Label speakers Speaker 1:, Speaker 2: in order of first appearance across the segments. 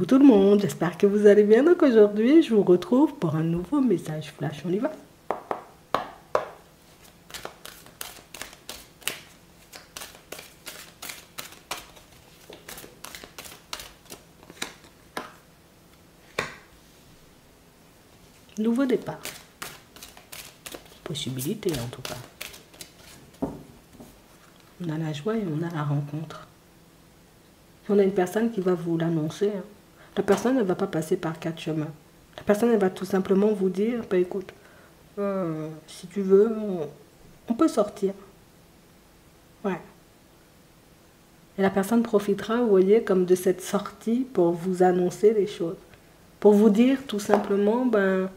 Speaker 1: Coucou tout le monde, j'espère que vous allez bien. Donc aujourd'hui, je vous retrouve pour un nouveau message flash. On y va. Nouveau départ. Possibilité en tout cas. On a la joie et on a la rencontre. On a une personne qui va vous l'annoncer. La personne ne va pas passer par 4 chemins. La personne elle va tout simplement vous dire, bah, écoute, si tu veux, on peut sortir. Ouais. Et la personne profitera, vous voyez, comme de cette sortie pour vous annoncer les choses. Pour vous dire tout simplement, ben,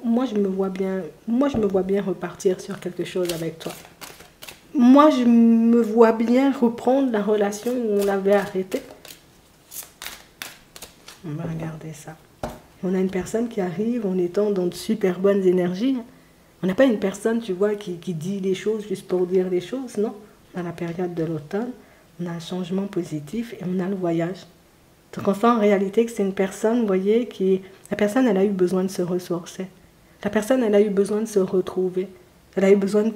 Speaker 1: moi je me vois bien repartir sur quelque chose avec toi. Moi je me vois bien reprendre la relation où on l'avait arrêtée. On va regarder ça. On a une personne qui arrive en étant dans de super bonnes énergies. On n'a pas une personne, tu vois, qui dit les choses juste pour dire les choses, non. On a la période de l'automne, on a un changement positif et on a le voyage. Donc on sent en réalité que c'est une personne, vous voyez, la personne, elle a eu besoin de se ressourcer. La personne, elle a eu besoin de se retrouver. Elle a eu besoin de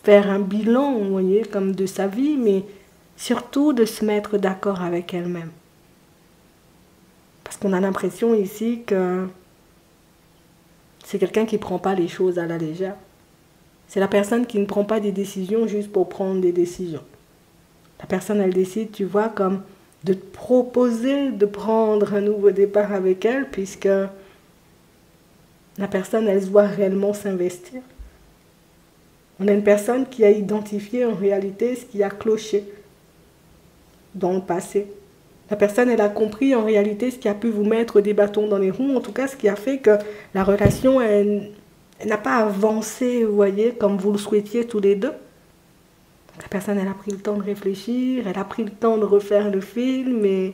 Speaker 1: faire un bilan, vous voyez, comme de sa vie, mais surtout de se mettre d'accord avec elle-même. Parce qu'on a l'impression ici que c'est quelqu'un qui ne prend pas les choses à la légère. C'est la personne qui ne prend pas des décisions juste pour prendre des décisions. La personne, elle décide, tu vois, comme de te proposer de prendre un nouveau départ avec elle, puisque la personne, elle se voit réellement s'investir. On a une personne qui a identifié en réalité ce qui a cloché dans le passé. La personne, elle a compris en réalité ce qui a pu vous mettre des bâtons dans les roues, en tout cas ce qui a fait que la relation, elle n'a pas avancé, vous voyez, comme vous le souhaitiez tous les deux. La personne, elle a pris le temps de réfléchir, elle a pris le temps de refaire le film, et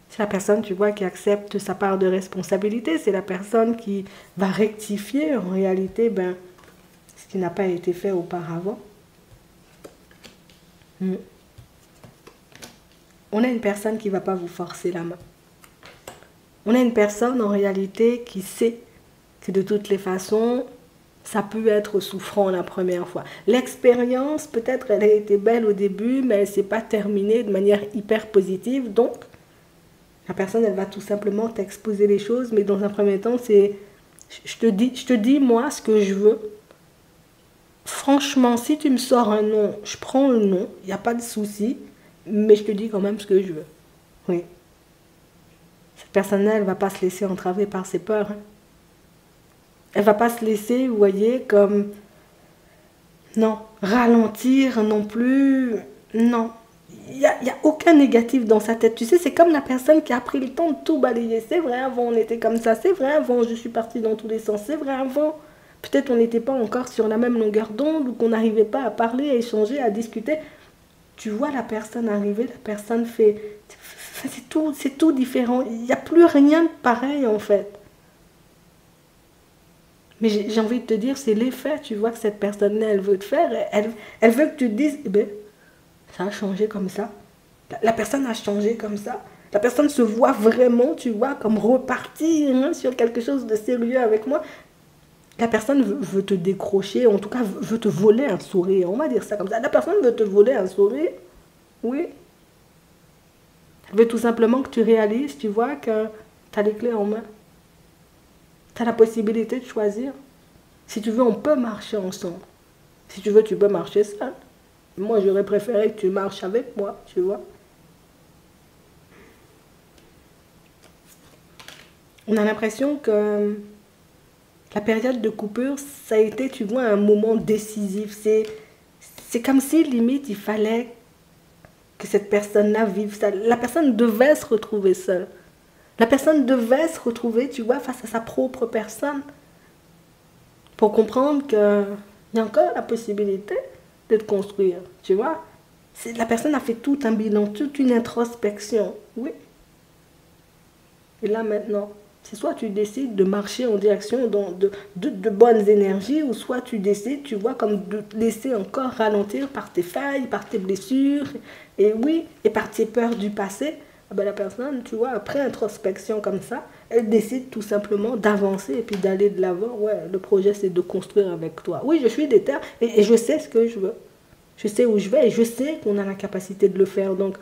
Speaker 1: c'est la personne, tu vois, qui accepte sa part de responsabilité, c'est la personne qui va rectifier en réalité ce qui n'a pas été fait auparavant. On a une personne qui ne va pas vous forcer la main. On a une personne en réalité qui sait que de toutes les façons, ça peut être souffrant la première fois. L'expérience, peut-être, elle a été belle au début, mais elle ne s'est pas terminée de manière hyper positive. Donc, la personne, elle va tout simplement t'exposer les choses, mais dans un premier temps, c'est... Je te dis, moi, ce que je veux. Franchement, si tu me sors un nom, je prends le nom, il n'y a pas de souci. Mais je te dis quand même ce que je veux. Oui. Cette personne-là, elle ne va pas se laisser entraver par ses peurs. Elle ne va pas se laisser, vous voyez, comme... Non, ralentir non plus. Non. Il n'y a aucun négatif dans sa tête. Tu sais, c'est comme la personne qui a pris le temps de tout balayer. C'est vrai, avant, on était comme ça. C'est vrai, avant, je suis partie dans tous les sens. C'est vrai, avant, peut-être on n'était pas encore sur la même longueur d'onde ou qu'on n'arrivait pas à parler, à échanger, à discuter. Tu vois la personne arriver, la personne fait... C'est tout différent. Il n'y a plus rien de pareil, en fait. Mais j'ai envie de te dire, c'est l'effet, tu vois, que cette personne-là, elle veut te faire. Elle veut que tu te dises, eh ben, ça a changé comme ça. La personne a changé comme ça. La personne se voit vraiment, tu vois, comme repartir sur quelque chose de sérieux avec moi. La personne veut te décrocher, en tout cas veut te voler un sourire, on va dire ça comme ça. La personne veut te voler un sourire, oui. Elle veut tout simplement que tu réalises, tu vois, que tu as les clés en main. Tu as la possibilité de choisir. Si tu veux, on peut marcher ensemble. Si tu veux, tu peux marcher seul. Moi, j'aurais préféré que tu marches avec moi, tu vois. On a l'impression que la période de coupure, ça a été, tu vois, un moment décisif. C'est comme si, limite, il fallait que cette personne-là vive ça. La personne devait se retrouver seule. La personne devait se retrouver, tu vois, face à sa propre personne. Pour comprendre qu'il y a encore la possibilité de te construire, tu vois. La personne a fait tout un bilan, toute une introspection, oui. Et là, maintenant, c'est soit tu décides de marcher en direction de bonnes énergies, ou soit tu décides, tu vois, comme de te laisser encore ralentir par tes failles, par tes blessures, et oui, et par tes peurs du passé, Ah ben, la personne, tu vois, après introspection comme ça, elle décide tout simplement d'avancer et puis d'aller de l'avant. Ouais, le projet, c'est de construire avec toi. Oui, je suis déter et je sais ce que je veux. Je sais où je vais et je sais qu'on a la capacité de le faire. Donc,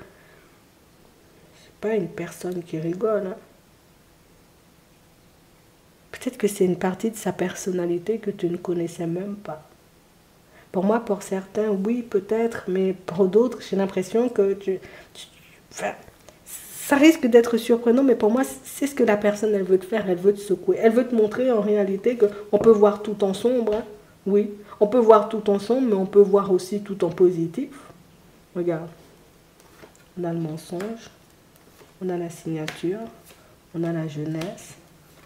Speaker 1: c'est pas une personne qui rigole, hein. Peut-être que c'est une partie de sa personnalité que tu ne connaissais même pas. Pour moi, pour certains, oui, peut-être, mais pour d'autres, j'ai l'impression que enfin, ça risque d'être surprenant, mais pour moi, c'est ce que la personne, elle veut te faire, elle veut te secouer. Elle veut te montrer en réalité qu'on peut voir tout en sombre, hein. Oui, on peut voir tout en sombre, mais on peut voir aussi tout en positif. Regarde, on a le mensonge, on a la signature, on a la jeunesse,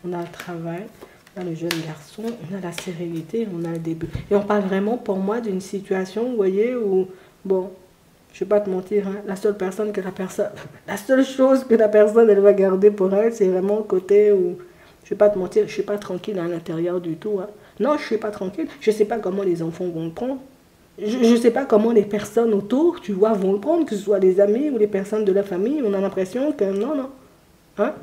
Speaker 1: on a le travail, on a le jeune garçon, on a la sérénité, on a le début. Et on parle vraiment pour moi d'une situation, vous voyez, où, bon, je ne vais pas te mentir, hein, la seule chose que la personne, elle va garder pour elle, c'est vraiment le côté où, je ne vais pas te mentir, je ne suis pas tranquille à l'intérieur du tout, hein. Non, je ne suis pas tranquille, je ne sais pas comment les enfants vont le prendre. Je ne sais pas comment les personnes autour, tu vois, vont le prendre, que ce soit les amis ou les personnes de la famille. On a l'impression que non, non. Hein?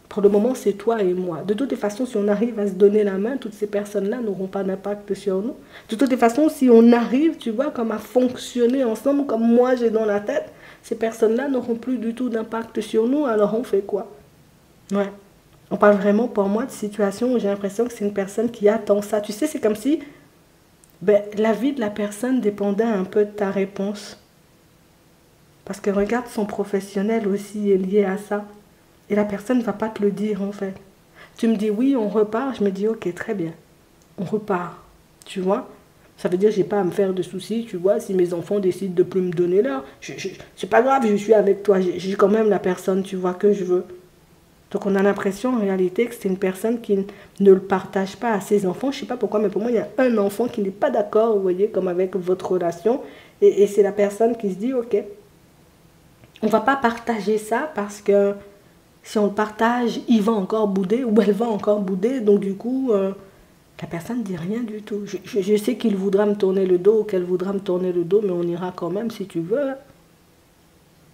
Speaker 1: Pour le moment, c'est toi et moi. De toutes les façons, si on arrive à se donner la main, toutes ces personnes-là n'auront pas d'impact sur nous. De toutes les façons, si on arrive, tu vois, comme à fonctionner ensemble, comme moi j'ai dans la tête, ces personnes-là n'auront plus du tout d'impact sur nous. Alors on fait quoi? Ouais. On parle vraiment pour moi de situation où j'ai l'impression que c'est une personne qui attend ça. Tu sais, c'est comme si ben, la vie de la personne dépendait un peu de ta réponse. Parce que regarde, son professionnel aussi est lié à ça. Et la personne ne va pas te le dire en fait. Tu me dis oui, on repart. Je me dis ok, très bien. On repart. Tu vois? Ça veut dire que je n'ai pas à me faire de soucis, tu vois, si mes enfants décident de plus me donner l'heure. C'est pas grave, je suis avec toi. J'ai quand même la personne, tu vois, que je veux. Donc on a l'impression en réalité que c'est une personne qui ne le partage pas à ses enfants. Je ne sais pas pourquoi, mais pour moi, il y a un enfant qui n'est pas d'accord, vous voyez, comme avec votre relation. Et c'est la personne qui se dit, ok, on ne va pas partager ça parce que si on le partage, il va encore bouder ou elle va encore bouder. Donc du coup, la personne ne dit rien du tout. Je sais qu'il voudra me tourner le dos ou qu'elle voudra me tourner le dos, mais on ira quand même si tu veux.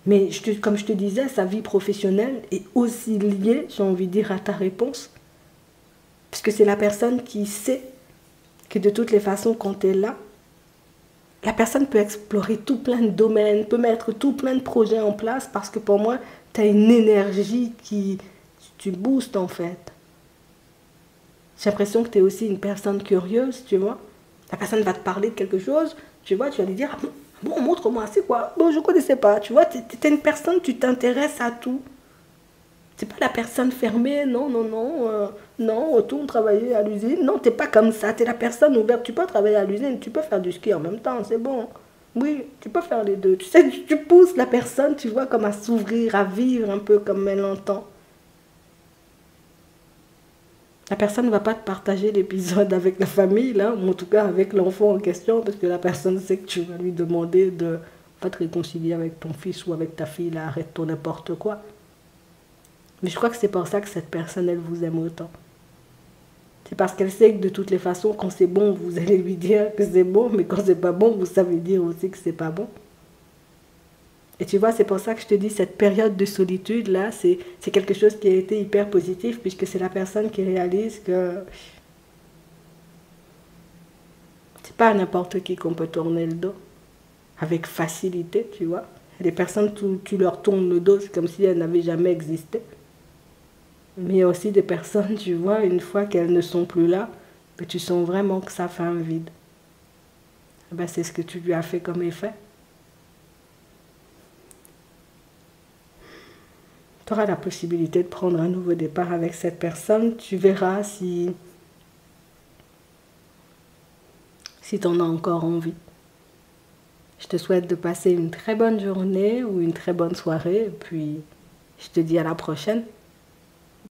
Speaker 1: Mais comme je te disais, sa vie professionnelle est aussi liée, j'ai envie de dire, à ta réponse. Puisque c'est la personne qui sait que de toutes les façons, quand elle est là, la personne peut explorer tout plein de domaines, peut mettre tout plein de projets en place, parce que pour moi, tu as une énergie qui... Tu boostes en fait. J'ai l'impression que tu es aussi une personne curieuse, tu vois. La personne va te parler de quelque chose, tu vois, tu vas lui dire, ah bon, montre-moi, c'est quoi? Bon, je ne connaissais pas, tu vois, tu es une personne, tu t'intéresses à tout. C'est pas la personne fermée, non, non, non, non, retourne travailler à l'usine. Non, t'es pas comme ça, tu es la personne ouverte. Tu peux travailler à l'usine, tu peux faire du ski en même temps, c'est bon. Oui, tu peux faire les deux. Tu sais, tu pousses la personne, tu vois, comme à s'ouvrir, à vivre un peu comme elle l'entend. La personne ne va pas te partager l'épisode avec la famille, là, ou en tout cas avec l'enfant en question, parce que la personne sait que tu vas lui demander de pas te réconcilier avec ton fils ou avec ta fille, là, arrête ton n'importe quoi. Mais je crois que c'est pour ça que cette personne, elle vous aime autant. C'est parce qu'elle sait que de toutes les façons, quand c'est bon, vous allez lui dire que c'est bon, mais quand c'est pas bon, vous savez dire aussi que c'est pas bon. Et tu vois, c'est pour ça que je te dis, cette période de solitude, là, c'est quelque chose qui a été hyper positif, puisque c'est la personne qui réalise que c'est pas à n'importe qui qu'on peut tourner le dos. Avec facilité, tu vois. Et les personnes, tu leur tournes le dos, c'est comme si elles n'avaient jamais existé. Mais il y a aussi des personnes, tu vois, une fois qu'elles ne sont plus là, ben, tu sens vraiment que ça fait un vide. Ben, c'est ce que tu lui as fait comme effet. Tu auras la possibilité de prendre un nouveau départ avec cette personne. Tu verras si tu en as encore envie. Je te souhaite de passer une très bonne journée ou une très bonne soirée. Et puis, je te dis à la prochaine.